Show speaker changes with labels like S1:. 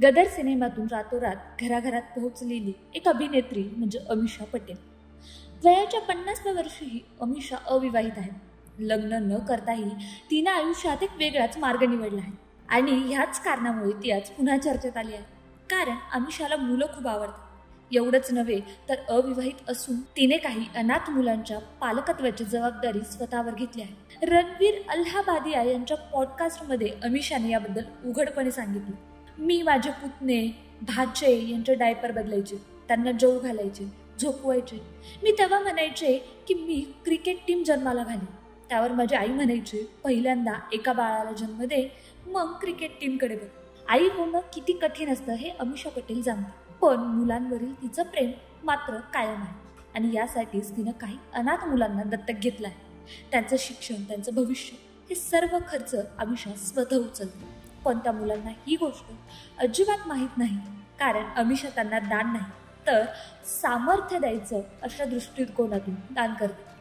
S1: गदर सिनेमातून रातोरात घराघरात पोहोचलेली एक अभिनेत्री म्हणजे अमिषा पटेल. वयाच्या 50व्या वर्षीही अमिषा अविवाहित आहे. लग्न न करताही तिने आयुष्यात एक वेगळाच मार्ग निवडला आहे आणि ह्याच कारणामुळे ती आज पुन्हा चर्चेत आली आहे. कारण अमिषाला मुलं खूप आवडतात. एवढंच नव्हे तर अविवाहित असून तिने काही अनाथ मुलांच्या पालकत्वाची जबाबदारी स्वतःवर घेतली आहे. रणवीर अल्हाबादिया यांच्या पॉडकास्टमध्ये अमिषाने याबद्दल उघडपणे सांगितले. मी माझे पुतणे भाचे यांचे डायपर बदलायचे, त्यांना जेवू घालायचे, झोपवायचे. मी तेव्हा म्हणायचे की मी क्रिकेट टीम जन्माला घाली. त्यावर माझी आई म्हणायची, पहिल्यांदा एका बाळाला जन्म दे, मग क्रिकेट टीमकडे बघ. आई होणं किती कठीण असतं हे अमिषा पटेल जाणते. पण मुलांवरील तिचं प्रेम मात्र कायम आहे आणि यासाठीच तिनं काही अनाथ मुलांना दत्तक घेतलं आहे. त्यांचं शिक्षण, त्यांचं भविष्य हे सर्व खर्च अमिषा स्वतः उचलते. पण त्या मुलांना ही गोष्ट अजिबात माहीत नाही, कारण अमिषा त्यांना दान नाही तर सामर्थ्य द्यायचं अशा दृष्टिकोनातून दान करते.